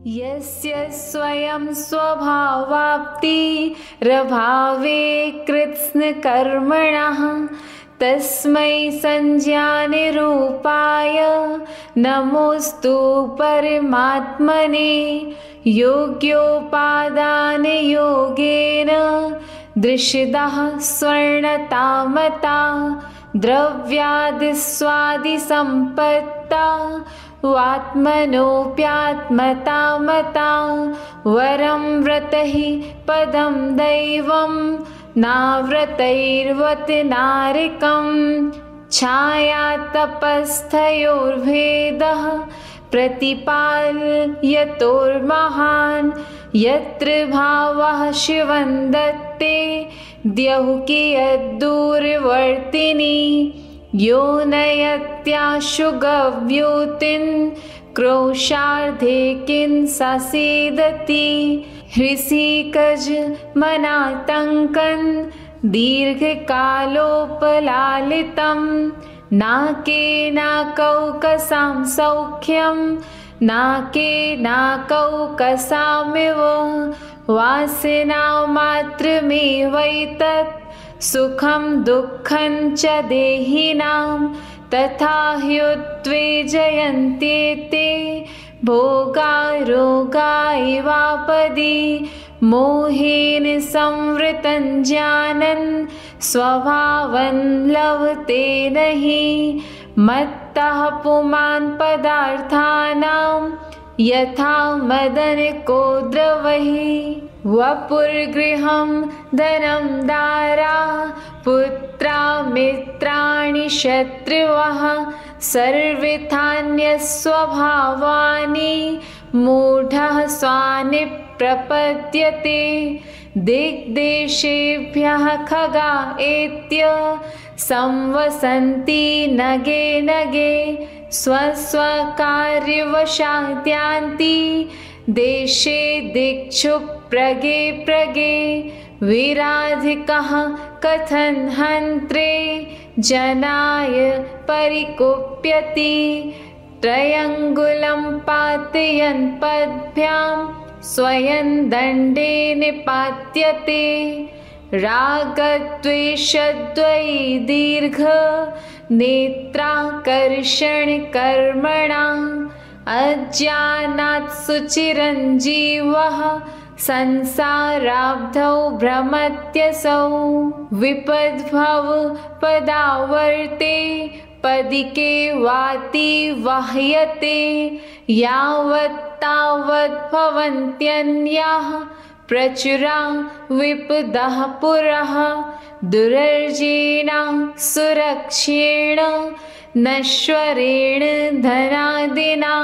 यस्य स्वयं स्वभावाप्तिरभावे कृत्स्नकर्मणः तस्मै संज्ञानिरूपाय नमोऽस्तु परमात्मने। योग्योपादानयोगेन दृशितः स्वर्णतामता द्रव्यादिस्वादिसम्पत्ता वात्मनोऽप्यात्मता मता। वरं व्रतहि पदं दैवं नाव्रतैर्वत नारिकं छाया तपस्थयोर्भेदः प्रतिपाल्यतोर्महान्। यत्र भावः शिवं दत्ते द्यौः कियद्दूरवर्तिनी यो नयत्याशु गव्यूतिन् क्रोशार्धे किं ससीदति। हृषिकजमनातङ्कन् दीर्घकालोपलालितं नाके नाकौकसां सौख्यं नाके नाकौकसामिव वासनामात्रमेवैतत् सुखं दुःखं च देहिनां तथा ह्युत्वेजयन्त्येते भोगा रोगा इवापदि। मोहेन संवृतं जानन् स्वभावं लभते नहि मत्तः पुमान् पदार्थानां यथा मदनको द्रवैः। वपुर्गृहं धनं दारा पुत्रा मित्राणि शत्रुवः सर्वेथान्यस्वभावानि मूढः स्वानि प्रपद्यते। दिग्देशेभ्यः खगा एत्य संवसन्ति नगे नगे स्वस्वकार्यवशाद्यान्ति देशे दिक्षु प्रगे प्रगे। वीराधिकः कथन हन्त्रे जनाय परिकुप्यति त्रयङ्गुलं पातयन् पद्भ्यां स्वयं दण्डे निपात्यते। रागद्वेषद्वयी दीर्घ नेत्राकर्षणकर्मणा अज्ञानात् सुचिरञ्जीवः संसाराब्धौ भ्रमत्यसौ। विपद्भव पदावर्ते पदिके वाति वाह्यते यावत् तावत् भवन्त्यन्याः प्रचुरा विपदः पुरः। दुरर्जेना सुरक्षेण नश्वरेण धनादिना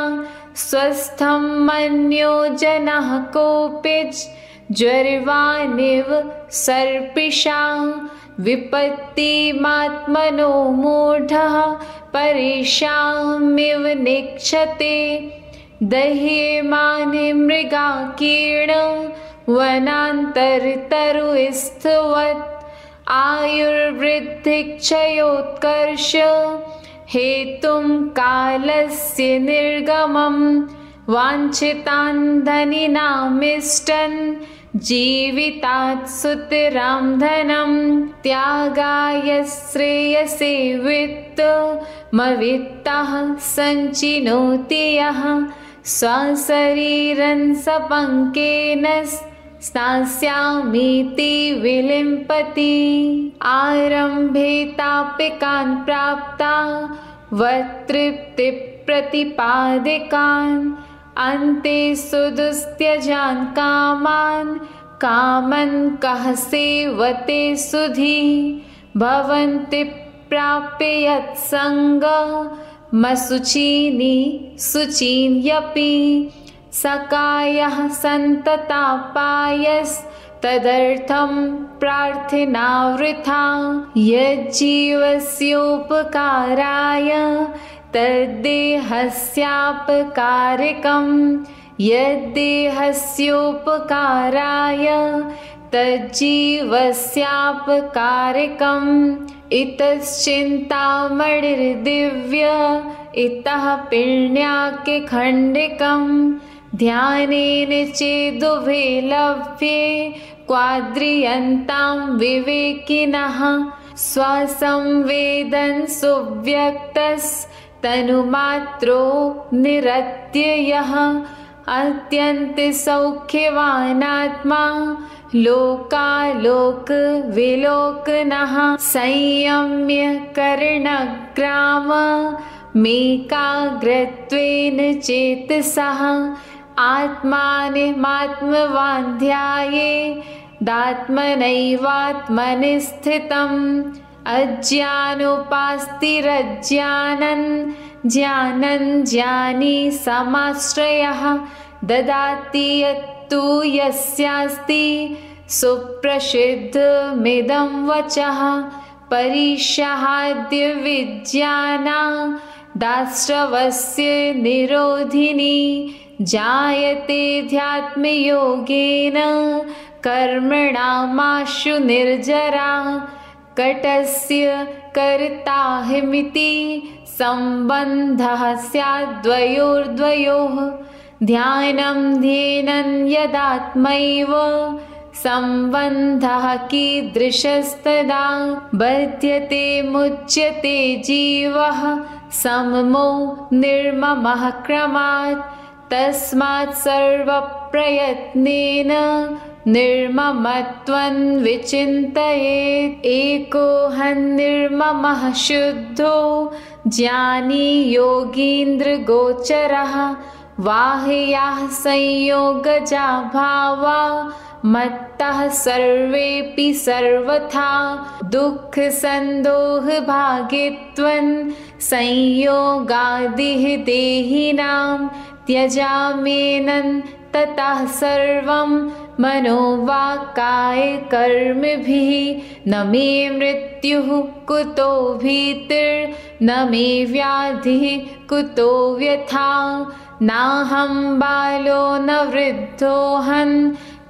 स्वस्थं मन्यो जनः कोऽपिच ज्वरवानिव सर्पिषा। विपत्तिमात्मनो मूढः परेषामिव निक्षते दह्यमाने मृगाकीर्ण वनान्तरतरुस्थवत्। आयुर्वृद्धिक्षयोत्कर्ष हेतुं कालस्य निर्गमं वाञ्छितान् धनिनामिष्टन् जीवितात् सुतरां धनं त्यागाय श्रेयसे वित्तमवित्तः सञ्चिनोति यः स्वशरीरं सपङ्केन स्नास्यामीति विलिम्पति। आरम्भे तापिकान् प्राप्ता वतृप्तिप्रतिपादिकान् अन्ते सुदुस्त्यजान् कामान् कामन् कः सेवते सुधी। भवन्ति प्राप्य यत्सङ्गमशुचीनि शुचीन्यपि सकायः सन्ततापायस्तदर्थं प्रार्थना वृथा। यज्जीवस्योपकाराय तद्देहस्यापकारकं यद्देहस्योपकाराय तज्जीवस्यापकारकम्। इतश्चिन्तामणिर्दिव्य इतः पिण्याक्यखण्डिकं ध्यानेन चेदुभे लभ्ये क्वाद्रियन्तां विवेकिनः स्वसंवेदन् सुव्यक्तस्तनुमात्रो निरत्ययः अत्यन्तसौख्यवानात्मा लोकालोकविलोकनः संयम्य करणग्राममेकाग्रत्वेन चेतसः आत्मानमात्मवान् ध्यायेदात्मनैवात्मनि स्थितम् अज्ञानोपास्तिरज्ञानन् ज्ञानं ज्ञानी समाश्रयः ददाति यत्तु यस्यास्ति सुप्रसिद्धमिदं वचः परिषहाद्य विज्ञानादाश्रवस्य निरोधिनी जायते ध्यात्मयोगेन कर्मणामाशु निर्जरा कटस्य कर्ताहमिति सम्बन्धः स्याद्द्वयोर्द्वयोः ध्यानं ध्येनं यदात्मैव सम्बन्धः कीदृशस्तदा बध्यते मुच्यते जीवः सममो निर्ममः क्रमात् तस्मात् सर्वप्रयत्नेन निर्ममत्वं विचिन्तयेत् एको हन्निर्ममः शुद्धो ज्ञानी योगीन्द्रगोचरः वाह्याः संयोगजा भावा मत्तः सर्वेऽपि सर्वथा दुःखसन्दोहभागित्वं संयोगादिः देहिनां त्यजाम्येनं ततः सर्वं मनोवाक्कायकर्मभिः न मे मृत्युः कुतो भीतिर्न मे व्याधिः कुतो व्यथा नाहं बालो न वृद्धोऽहं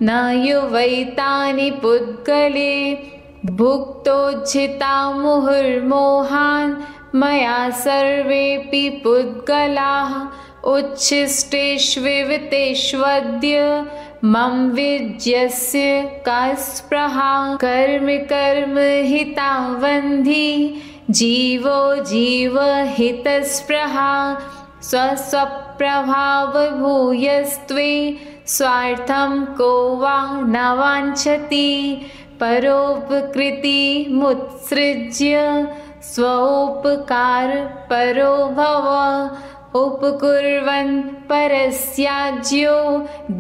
न युवैतानि पुद्गले भुक्तोज्झिता मुहुर्मोहान् मया सर्वेऽपि पुद्गलाः उच्छिष्टेष्विवितेष्वद्य मम विज्यस्य का स्पृहा कर्म कर्म हितावन्धि जीवो जीव हितस्पृहा स्वस्वप्रभावभूयस्त्वे स्वार्थं को वा न वाञ्छति परोपकृतिमुत्सृज्य स्वोपकार परो भव उपकुर्वन् परस्याज्यो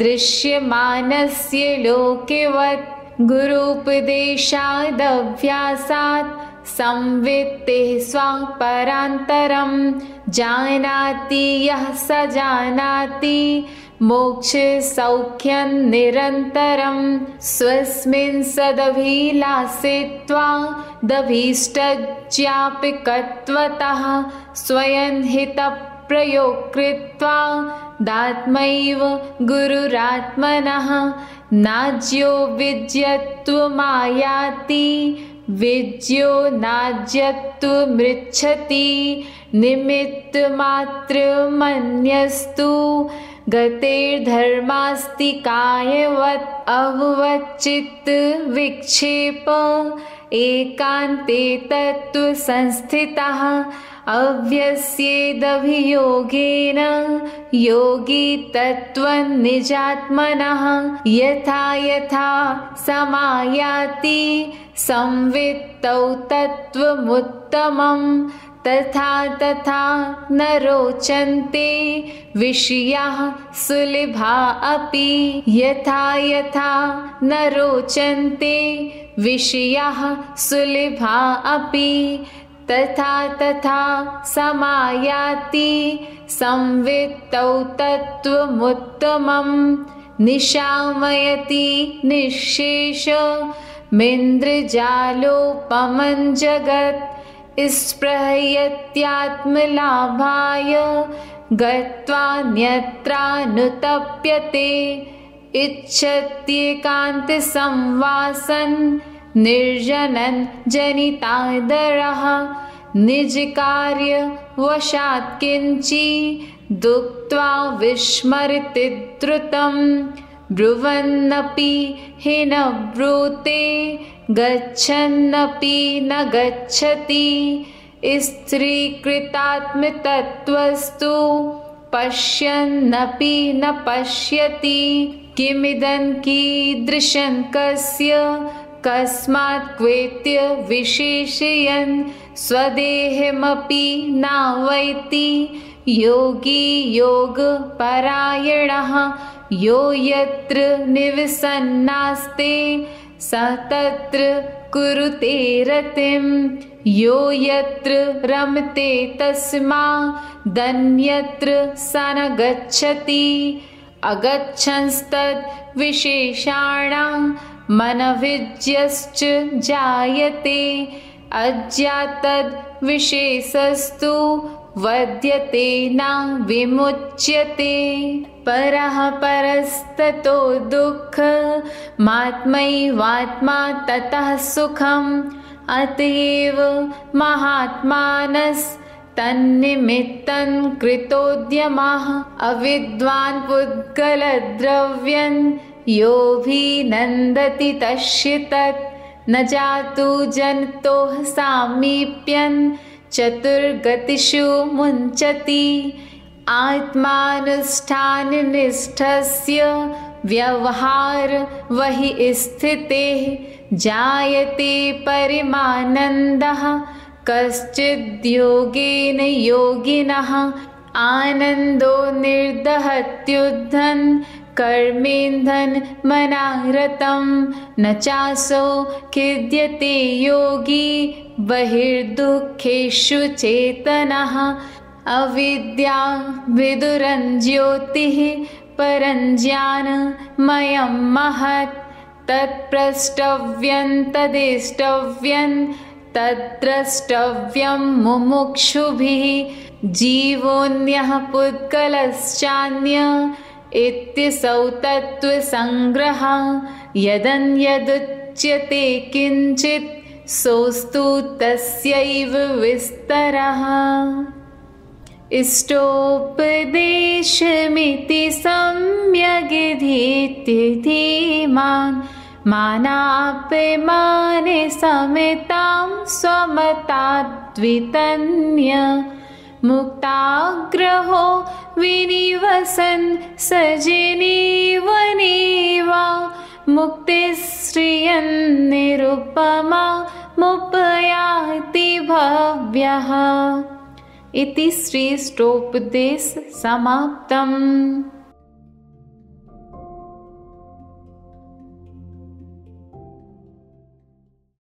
दृश्यमानस्य लोकेवत् गुरूपदेशादभ्यासात् संवित्ते स्वापरान्तरं जानाति यः स जानाति मोक्षसौख्यं निरन्तरं स्वस्मिन् सदभिलाषित्वादभीष्टज्यापिकत्वतः स्वयं हितप्रयोग कृत्वा दात्मैव गुरुरात्मनः नाज्यो विज्यत्वमायाति विज्यो नाज्यत्वमृच्छति निमित्तमात्रमन्यस्तु गतेर्धर्मास्ति कायवत् अभवच्चित्तविक्षेप एकान्ते तत्त्वसंस्थितः अभ्यस्येदभियोगेन योगी तत्त्वं निजात्मनः यथा यथा समायाति संवित्तौ तत्त्वमुत्तमम् तथा तथा न रोचन्ते विषयाः सुलभा अपि यथा यथा न रोचन्ते विषयाः सुलभा अपि तथा तथा समायाति संवित्तौ तत्त्वमुत्तमम् निशामयति निःशेषमिन्द्रजालोपमं जगत् स्पृहयत्यात्मलाभाय गत्वान्यत्रानुतप्यते इच्छत्येकान्तसंवासं निर्जनं जनितादरः निजकार्यवशात् किञ्चि दुक्त्वा विस्मरति द्रुतं ब्रुवन्नपि हि न ब्रूते गच्छन्नपि न गच्छति स्थिरीकृतात्मतत्त्वस्तु पश्यन्नपि न पश्यति किमिदं कीदृशं कस्य कस्मात् क्वेत्य विशेषयन् स्वदेहमपि नावैति योगी योगपरायणः यो यत्र निवसन्नास्ते स तत्र कुरुते रतिं यो यत्र रमते तस्मादन्यत्र स न गच्छति अगच्छंस्तद् विशेषाणां मनविज्यश्च जायते अज्ञातद् विशेषस्तु वद्यते न विमुच्यते परः परस्ततो दुःखमात्मैवात्मा ततः सुखम् अतएव महात्मानस्तन्निमित्तं कृतोद्यमः अविद्वान् पुद्गलद्रव्यं योऽभिनन्दति तस्य तत् न जातु जन्तोः सामीप्यं चतुर्गतिषु मुञ्चति आत्मानुष्ठाननिष्ठस्य व्यवहार वहि स्थितेः जायते परिमानन्दः कश्चिद्योगेन योगिनः आनन्दो निर्दहत्युद्धन् कर्मेन्धनमनारतं न चासौ खिद्यते योगी बहिर्दुःखेषु चेतनः अविद्या विदुरं ज्योतिः परञ्ज्ञानमयं महत् तत्प्रष्टव्यं तदेष्टव्यं तद्द्रष्टव्यं मुमुक्षुभिः जीवोऽन्यः पुद्गलश्चान्य इत्यसौ तत्त्वसङ्ग्रहः यदन्यदुच्यते किञ्चित् सोऽस्तु तस्यैव विस्तरः इष्टोपदेशमिति सम्यगिधीत्य धीमान् मानापमाने समेतां स्वमताद्वितन्य मुक्ताग्रहो विनिवसन् सजिनीवनेवा मुक्तिश्रियन्निरुपमामुपयाति भव्यः इति श्री इष्टोपदेश समाप्तम्।